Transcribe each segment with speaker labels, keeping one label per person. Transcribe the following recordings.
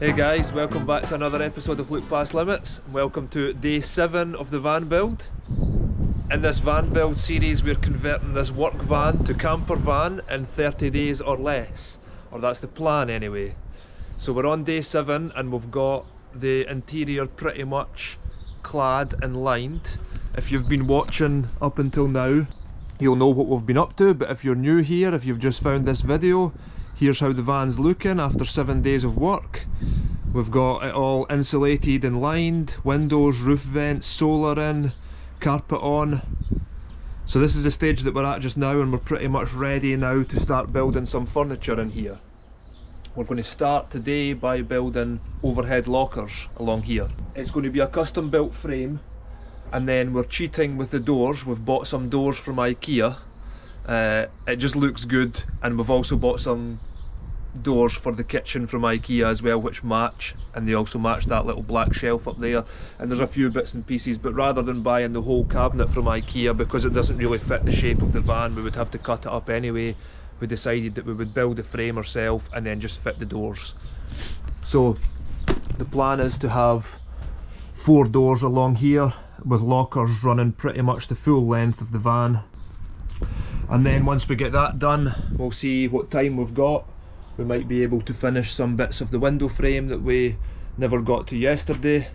Speaker 1: Hey guys, welcome back to another episode of Look Past Limits. Welcome to day 7 of the van build. In this van build series we're converting this work van to camper van in 30 days or less. Or that's the plan anyway. So we're on day 7 and we've got the interior pretty much clad and lined. If you've been watching up until now, you'll know what we've been up to, but if you're new here, if you've just found this video, here's how the van's looking after 7 days of work. We've got it all insulated and lined, windows, roof vents, solar in, carpet on. So this is the stage that we're at just now, and we're pretty much ready now to start building some furniture in here. We're going to start today by building overhead lockers along here. It's going to be a custom built frame, and then we're cheating with the doors. We've bought some doors from IKEA. It just looks good, and we've also bought some doors for the kitchen from IKEA as well, which match, and they also match that little black shelf up there, and there's a few bits and pieces, but rather than buying the whole cabinet from IKEA, because it doesn't really fit the shape of the van, we would have to cut it up anyway. We decided that we would build the frame ourselves and then just fit the doors. So the plan is to have 4 doors along here with lockers running pretty much the full length of the van, and then once we get that done we'll see what time we've got. We might be able to finish some bits of the window frame that we never got to yesterday,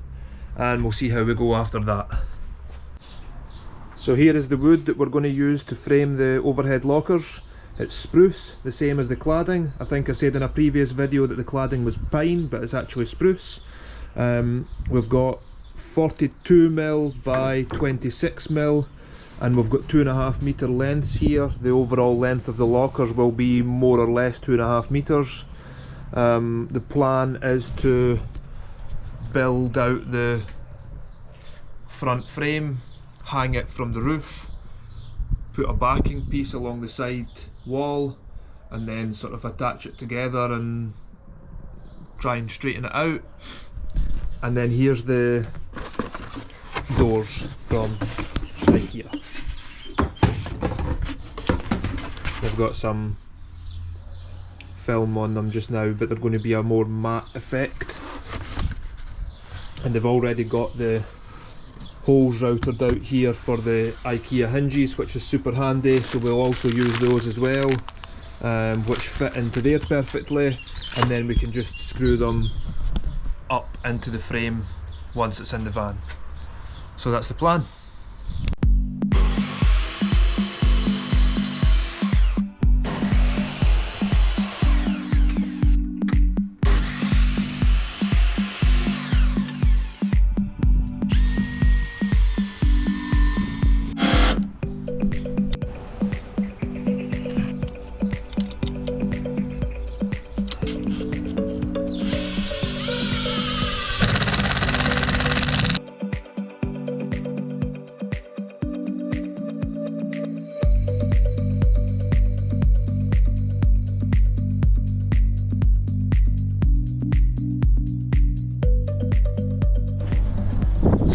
Speaker 1: and we'll see how we go after that. So here is the wood that we're going to use to frame the overhead lockers. It's spruce, the same as the cladding. I think I said in a previous video that the cladding was pine, but it's actually spruce. We've got 42mm by 26mm, and we've got 2.5 metre lengths here. The overall length of the lockers will be more or less 2.5 metres. The plan is to build out the front frame, hang it from the roof, put a backing piece along the side wall, and then sort of attach it together and try and straighten it out. And then here's the doors from IKEA. They've got some film on them just now, but they're going to be a more matte effect, and they've already got the holes routed out here for the IKEA hinges, which is super handy, so we'll also use those as well, which fit into there perfectly, and then we can just screw them up into the frame once it's in the van. So that's the plan.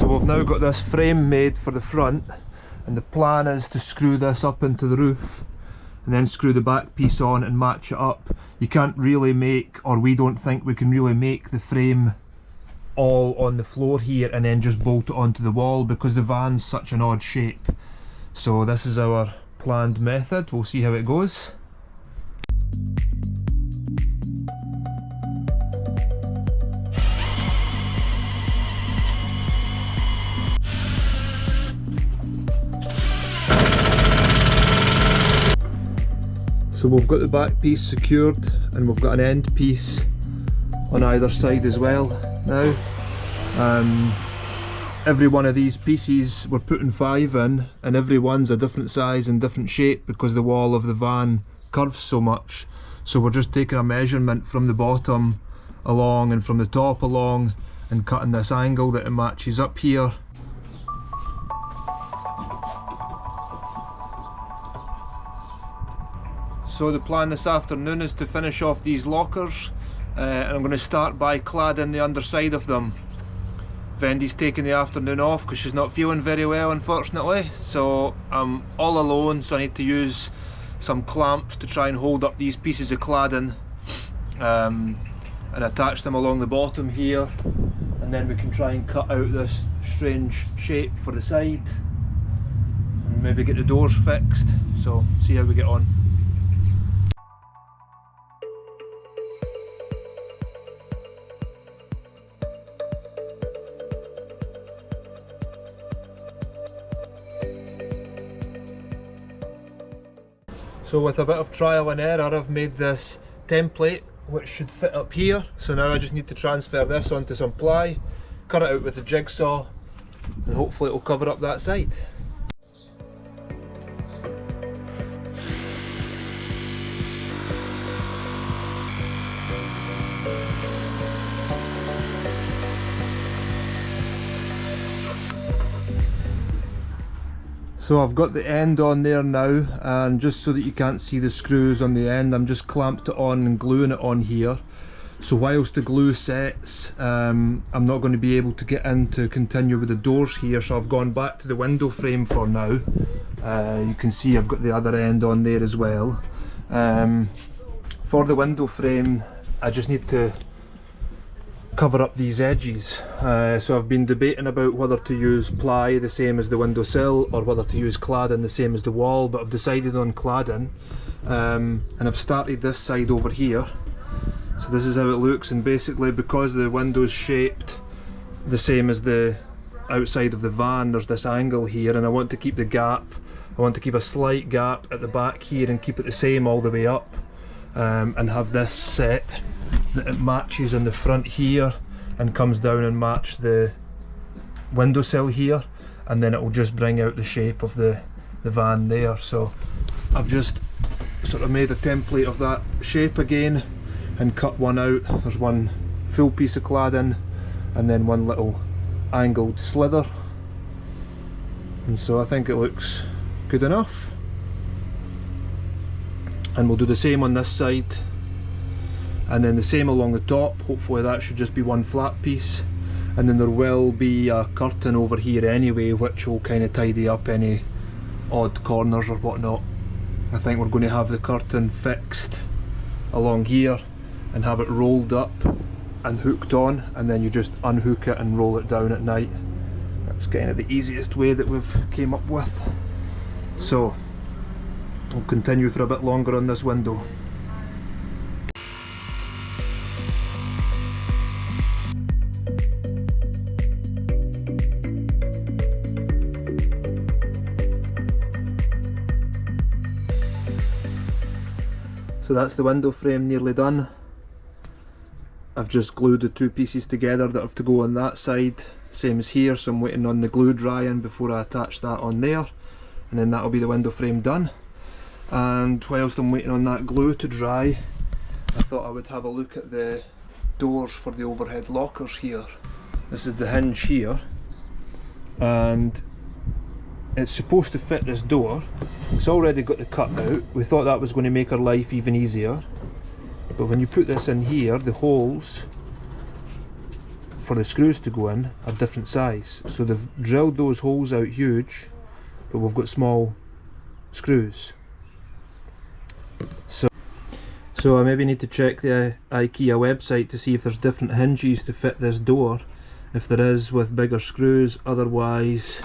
Speaker 1: We've now got this frame made for the front, and the plan is to screw this up into the roof and then screw the back piece on and match it up. You can't really make, or we don't think we can really make, the frame all on the floor here and then just bolt it onto the wall, because the van's such an odd shape. So this is our planned method. We'll see how it goes. So we've got the back piece secured, and we've got an end piece on either side as well now. Every one of these pieces we're putting 5 in, and every one's a different size and different shape because the wall of the van curves so much. So we're just taking a measurement from the bottom along and from the top along and cutting this angle that it matches up here. So the plan this afternoon is to finish off these lockers, and I'm going to start by cladding the underside of them. Vendy's taking the afternoon off because she's not feeling very well, unfortunately, so I'm all alone, so I need to use some clamps to try and hold up these pieces of cladding. and attach them along the bottom here, and then we can try and cut out this strange shape for the side and maybe get the doors fixed. So see how we get on. So with a bit of trial and error, I've made this template which should fit up here. So now I just need to transfer this onto some ply, cut it out with a jigsaw, and hopefully it will cover up that side. So I've got the end on there now, and just so that you can't see the screws on the end, I'm just clamped it on and gluing it on here. So whilst the glue sets, I'm not going to be able to get in to continue with the doors here, so I've gone back to the window frame for now. You can see I've got the other end on there as well. For the window frame, I just need to cover up these edges. So I've been debating about whether to use ply the same as the windowsill or whether to use cladding the same as the wall, but I've decided on cladding, and I've started this side over here. So this is how it looks, and basically because the window's shaped the same as the outside of the van, there's this angle here, and I want to keep the gap, I want to keep a slight gap at the back here and keep it the same all the way up, and have this set that it matches in the front here and comes down and match the windowsill here, and then it will just bring out the shape of the van there. So I've just sort of made a template of that shape again and cut one out. There's one full piece of cladding and then one little angled slither, and so I think it looks good enough. And we'll do the same on this side, and then the same along the top. Hopefully that should just be one flat piece, and then there will be a curtain over here anyway, which will kind of tidy up any odd corners or whatnot. I think we're going to have the curtain fixed along here and have it rolled up and hooked on, and then you just unhook it and roll it down at night. That's kind of the easiest way that we've came up with. So I'll continue for a bit longer on this window. So that's the window frame nearly done. I've just glued the two pieces together that have to go on that side, same as here, so I'm waiting on the glue drying before I attach that on there, and then that'll be the window frame done. And whilst I'm waiting on that glue to dry, I thought I would have a look at the doors for the overhead lockers here. This is the hinge here, and it's supposed to fit this door. It's already got the cut out. We thought that was going to make our life even easier, but when you put this in here, the holes for the screws to go in are different size. So they've drilled those holes out huge, but we've got small screws. So I maybe need to check the IKEA website to see if there's different hinges to fit this door. If there is, with bigger screws. Otherwise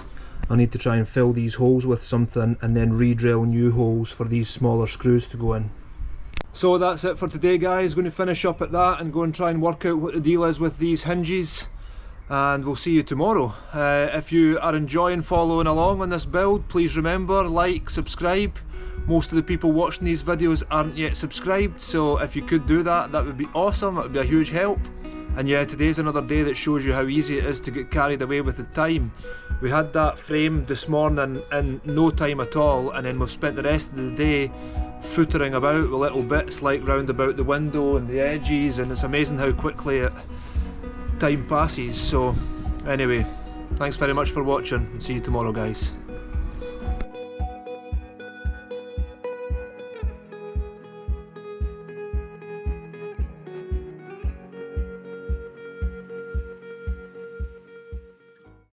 Speaker 1: I'll need to try and fill these holes with something and then re-drill new holes for these smaller screws to go in. So that's it for today, guys. Going to finish up at that and go and try and work out what the deal is with these hinges, and we'll see you tomorrow. If you are enjoying following along on this build, please remember, like, subscribe. Most of the people watching these videos aren't yet subscribed, so if you could do that, that would be awesome. That would be a huge help. And yeah, today's another day that shows you how easy it is to get carried away with the time. We had that frame this morning in no time at all, and then we've spent the rest of the day footering about with little bits like round about the window and the edges, and it's amazing how quickly time passes. So anyway, thanks very much for watching, and see you tomorrow, guys.